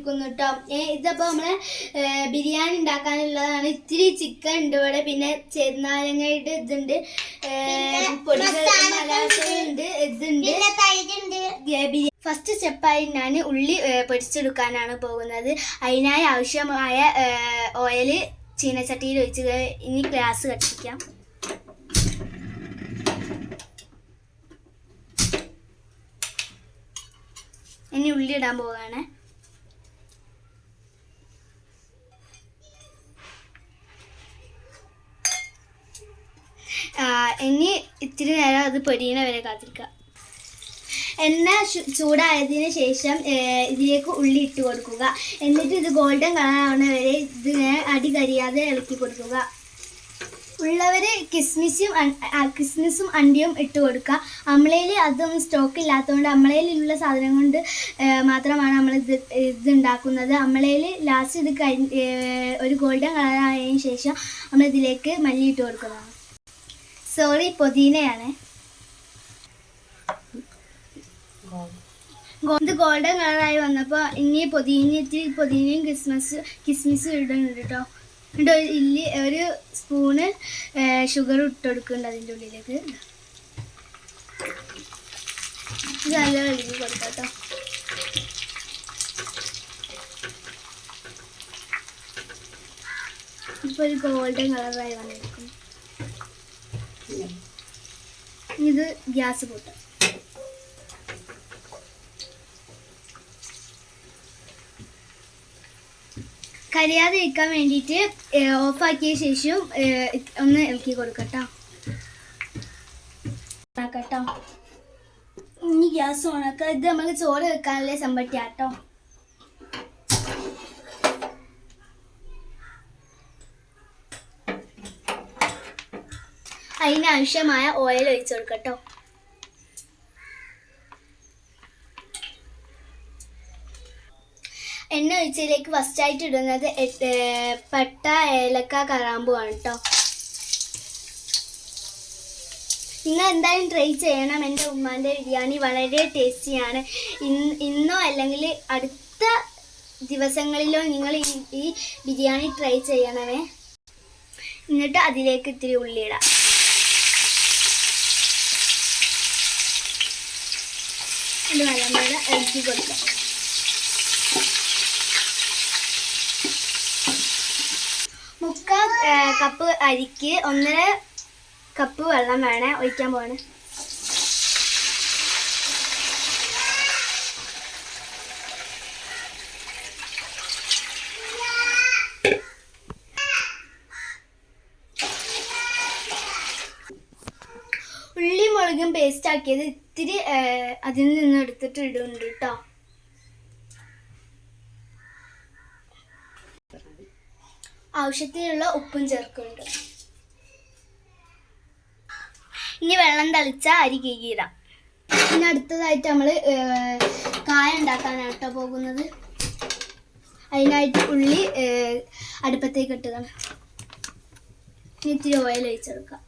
കൊടുക്കുന്നു കേട്ടോ. ഇതപ്പോൾ നമ്മൾ ബിരിയാണി ഉണ്ടാക്കാനുള്ളതാണ്. ഇത്തിരി ചിക്കൻ ഉണ്ട് ഇവിടെ, പിന്നെ ചെറുനാരങ്ങയുടെ ഇതുണ്ട്, പൊടികളുണ്ട്, ഇതുണ്ട്. ഫസ്റ്റ് സ്റ്റെപ്പായി ഞാൻ ഉള്ളി പൊരിച്ചെടുക്കാനാണ് പോകുന്നത്. അതിനായി ആവശ്യമായ ഓയിൽ ചീനച്ചട്ടിയിൽ ഒഴിച്ച് ഇനി ഗ്യാസ് കത്തിക്കാം. ഇനി ഉള്ളി ഇടാൻ പോവുകയാണ്. ഇനി ഇത്തിരി നേരം അത് പൊരിയണ വരെ കാത്തിരിക്കുക. എണ്ണ ചൂടായതിന് ശേഷം ഇതിലേക്ക് ഉള്ളി ഇട്ട് കൊടുക്കുക. എന്നിട്ട് ഇത് ഗോൾഡൻ കളർ ആവുന്ന വരെ ഇതിനെ അടി കരിയാതെ ഇളക്കി കൊടുക്കുക. ഉള്ളവർ കിസ്മിസും അണ്ടിയും ഇട്ട് കൊടുക്കുക. അമ്മളയിൽ അതൊന്നും സ്റ്റോക്ക് ഇല്ലാത്തതുകൊണ്ട് അമ്മളയിലുള്ള സാധനം കൊണ്ട് മാത്രമാണ് നമ്മൾ ഇത് ഉണ്ടാക്കുന്നത്. അമ്മളയിൽ ലാസ്റ്റ് ഇത് ഒരു ഗോൾഡൻ കളർ ആയതിനു ശേഷം നമ്മളിതിലേക്ക് മല്ലി ഇട്ട് കൊടുക്കുന്നതാണ്. സോറി, പുതിനയാണ്. ഇത് ഗോൾഡൻ കളറായി വന്നപ്പോൾ ഇനി പുതിനയും കിസ്മിസും ഇടുന്നുണ്ട് കേട്ടോ. എന്നിട്ട് ഒരു സ്പൂണ് ഷുഗർ ഇട്ട് കൊടുക്കുന്നുണ്ട് അതിൻ്റെ ഉള്ളിലേക്ക്. ഇത് നല്ല കഴുകി കൊടുക്കാം കേട്ടോ. ഇപ്പോൾ ഒരു ഗോൾഡൻ കളറായി വന്നിരിക്കുന്നു. ഇത് ഗ്യാസ് കൂട്ടാം. കരിയാതെ ഇരിക്കാൻ വേണ്ടിയിട്ട് ഓഫാക്കിയ ശേഷം ഒന്ന് ഇളക്കി കൊടുക്കട്ടോ. ഇനി ഗ്യാസ് ഓണാക്കാം. ഇത് നമുക്ക് ചോറ് വെക്കാനുള്ള ചെമ്പട്ടിയാട്ടോ. അതിനാവശ്യമായ ഓയിൽ ഒഴിച്ചു കൊടുക്കട്ടോ. എണ്ണ ഒഴിച്ചതിലേക്ക് ഫസ്റ്റായിട്ട് ഇടുന്നത് പട്ട, ഏലക്ക, കറാമ്പൂ ആണ് കേട്ടോ. നിങ്ങൾ എന്തായാലും ട്രൈ ചെയ്യണം. എൻ്റെ ഉമ്മാൻ്റെ ബിരിയാണി വളരെ ടേസ്റ്റിയാണ്. ഇന്നോ അല്ലെങ്കിൽ അടുത്ത ദിവസങ്ങളിലോ നിങ്ങൾ ഈ ബിരിയാണി ട്രൈ ചെയ്യണമേ. എന്നിട്ട് അതിലേക്ക് ഇത്തിരി ഉള്ളി ഇടാം. അത് നല്ലപോലെ ഇളക്കി കൊടുക്കാം. മുക്കാൽ കപ്പ് അരിക്ക് 1.5 കപ്പ് വെള്ളം വേണേ ഒഴിക്കാൻ പോവാണ്. ഉള്ളി മുളകും പേസ്റ്റ് ആക്കിയത് ഇത്തിരി അതിൽ നിന്ന് എടുത്തിട്ട് ഇടുന്നുണ്ട് കേട്ടോ. ആവശ്യത്തിനുള്ള ഉപ്പും ചേർക്കുന്നുണ്ട്. ഇനി വെള്ളം തളിച്ച അരി കീഴിടാം. പിന്നെ അടുത്തതായിട്ട് നമ്മൾ കായ ഉണ്ടാക്കാനാണ് കേട്ടോ പോകുന്നത്. അതിനായിട്ട് ഉള്ളി അടുപ്പത്തേക്ക് ഇട്ടുകയാണ്. ഇത്തിരി ഓയിൽ ഒഴിച്ചെടുക്കാം.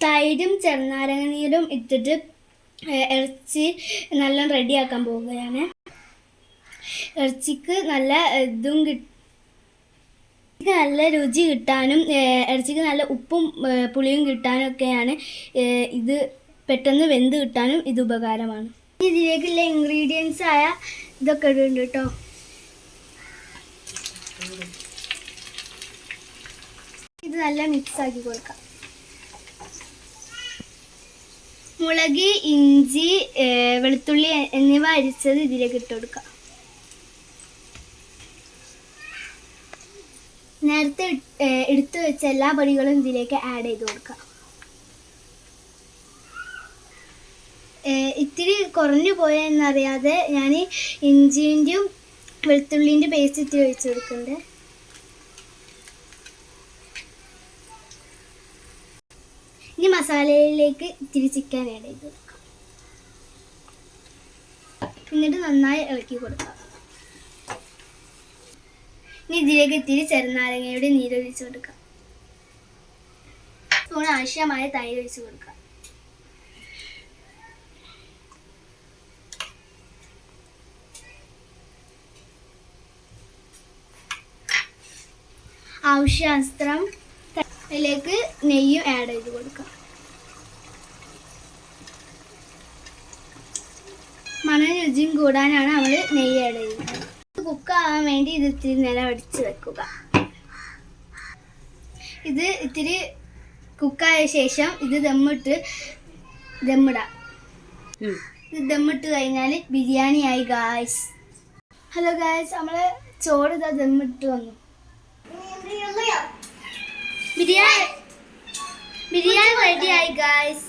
തൈരും ചെറുനാരങ്ങ നീരും ഇട്ടിട്ട് ഇറച്ചി നല്ല റെഡിയാക്കാൻ പോവുകയാണ്. ഇറച്ചിക്ക് നല്ല നല്ല രുചി കിട്ടാനും ഇറച്ചിക്ക് നല്ല ഉപ്പും പുളിയും കിട്ടാനും ഒക്കെയാണ് ഇത്. പെട്ടെന്ന് വെന്ത് കിട്ടാനും ഇത് ഉപകാരമാണ്. ഇതിലേക്കുള്ള ഇൻഗ്രീഡിയൻസ് ആയ ഇതൊക്കെ ഇടുന്നുണ്ട് കേട്ടോ. ഇത് നല്ല മിക്സ് ആക്കി കൊടുക്കാം. മുളക്, ഇഞ്ചി, വെളുത്തുള്ളി എന്നിവ അരിച്ചത് ഇതിലേക്ക് ഇട്ട് കൊടുക്കാം. നേരത്തെ എടുത്തു വെച്ച എല്ലാ പൊടികളും ഇതിലേക്ക് ആഡ് ചെയ്ത് കൊടുക്കാം. ഇത്തിരി കുറഞ്ഞു പോയെന്നറിയാതെ ഞാൻ ഇഞ്ചിൻ്റെയും വെളുത്തുള്ളിൻ്റെ പേസ്റ്റ് ഇത്തിരി ഒഴിച്ച് കൊടുക്കുന്നുണ്ട്. ഇനി മസാലയിലേക്ക് ഇത്തിരി ചിക്കൻ ആഡ് ചെയ്ത് കൊടുക്കാം. എന്നിട്ട് നന്നായി ഇളക്കി കൊടുക്കാം. ഇനി ഇതിലേക്ക് ഇത്തിരി ചെറുനാരങ്ങയുടെ നീരൊഴിച്ച് കൊടുക്കാം. സ്പൂൺ ആവശ്യമായ തൈര് ഒഴിച്ച് കൊടുക്കാം. ആവശ്യാസ്ത്രം അതിലേക്ക് നെയ്യും ആഡ് ചെയ്ത് കൊടുക്കാം. മണം രുചിയും കൂടാനാണ് നമ്മൾ നെയ്യ് ആഡ് ചെയ്യുന്നത്. കുക്കാവാൻ വേണ്ടി ഇത് ഇത്തിരി നിലവടിച്ച് വെക്കുക. ഇത് ഇത്തിരി കുക്കായ ശേഷം ഇത് ദമ്മിടാം. ഇത് ദമ്മിട്ട് കഴിഞ്ഞാൽ ബിരിയാണി ആയി ഗായ്സ്. ഹലോ ഗായ്സ്, നമ്മൾ ചോറ് ഇതാ ദമ്മിട്ട് വന്നു. ബിരിയാണി റെഡി ആയി ഗായ്സ്.